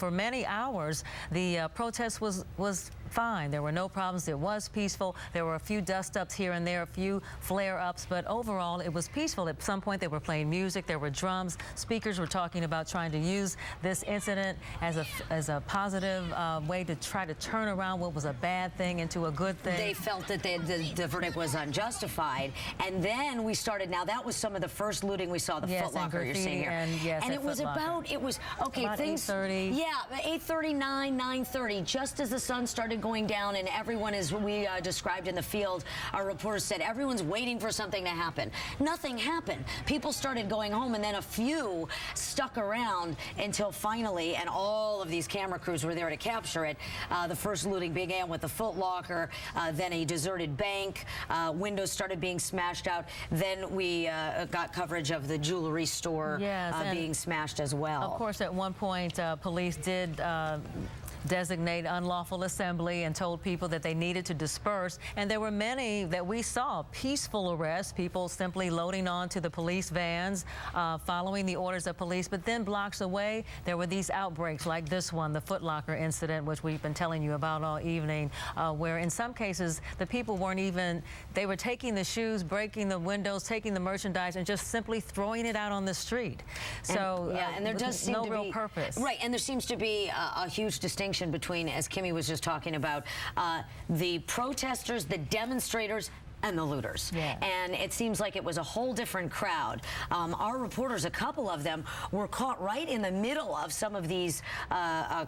For many hours, the protest was fine. There were no problems. It was peaceful. There were a few dust-ups here and there, a few flare-ups, but overall it was peaceful. At some point they were playing music, there were drums. Speakers were talking about trying to use this incident as a positive way to try to turn around what was a bad thing into a good thing. They felt that the verdict was unjustified. And then we started, now that was some of the first looting we saw, the Foot Locker you're seeing here. And it was about 8:30. Yeah, 8:39, 9:30, just as the sun started going down, and everyone, as we described in the field, our reporters said, everyone's waiting for something to happen. Nothing happened. People started going home, and then a few stuck around until finally, and all of these camera crews were there to capture it. The first looting began with the Foot Locker, then a deserted bank. Windows started being smashed out. Then we got coverage of the jewelry store being smashed as well. Of course, at one point, police did designate unlawful assembly and told people that they needed to disperse. And there were many that we saw peaceful arrests, people simply loading onto the police vans, following the orders of police. But then blocks away, there were these outbreaks like this one, the Foot Locker incident, which we've been telling you about all evening, where in some cases the people weren't even, they were taking the shoes, breaking the windows, taking the merchandise, and just simply throwing it out on the street. So and there does seem no to real be purpose. Right, and there seems to be a huge distinction between, as Kimmy was just talking about, the protesters, the demonstrators, and the looters. And it seems like it was a whole different crowd. Our reporters, a couple of them, were caught right in the middle of some of these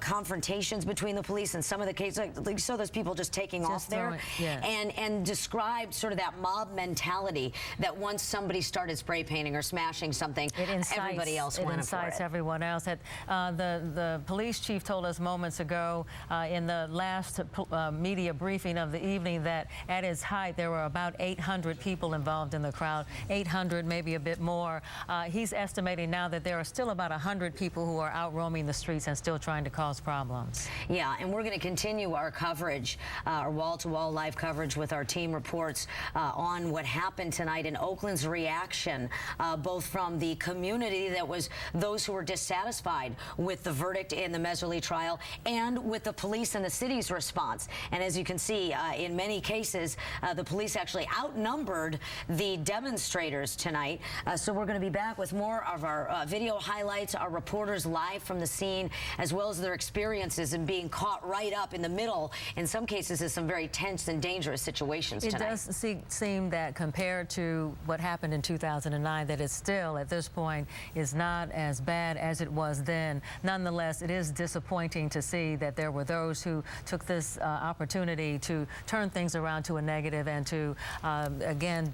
confrontations between the police and some of the cases. Like, so those people just taking off there, and described sort of that mob mentality that once somebody started spray painting or smashing something, everybody else went for it. It incites everyone else. The police chief told us moments ago in the last media briefing of the evening that at its height there were about 800 people involved in the crowd, 800, maybe a bit more. He's estimating now that there are still about 100 people who are out roaming the streets and still trying to cause problems. Yeah, and we're going to continue our coverage, our wall-to-wall live coverage with our team reports on what happened tonight in Oakland's reaction, both from the community, that was those who were dissatisfied with the verdict in the Mehserle trial, and with the police and the city's response. And as you can see, in many cases, the police actually outnumbered the demonstrators tonight. So we're going to be back with more of our video highlights, our reporters live from the scene, as well as their experiences in being caught right up in the middle, in some cases, in some very tense and dangerous situations tonight. It does seem that compared to what happened in 2009, that it still, at this point, is not as bad as it was then. Nonetheless, it is disappointing to see that there were those who took this opportunity to turn things around to a negative and to again,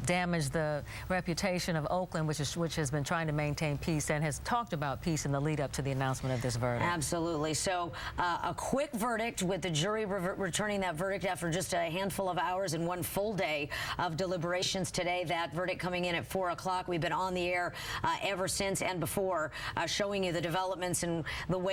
damage the reputation of Oakland, which has been trying to maintain peace and has talked about peace in the lead up to the announcement of this verdict. Absolutely. So a quick verdict, with the jury returning that verdict after just a handful of hours and one full day of deliberations today. That verdict coming in at 4 o'clock. We've been on the air ever since and before, showing you the developments and the way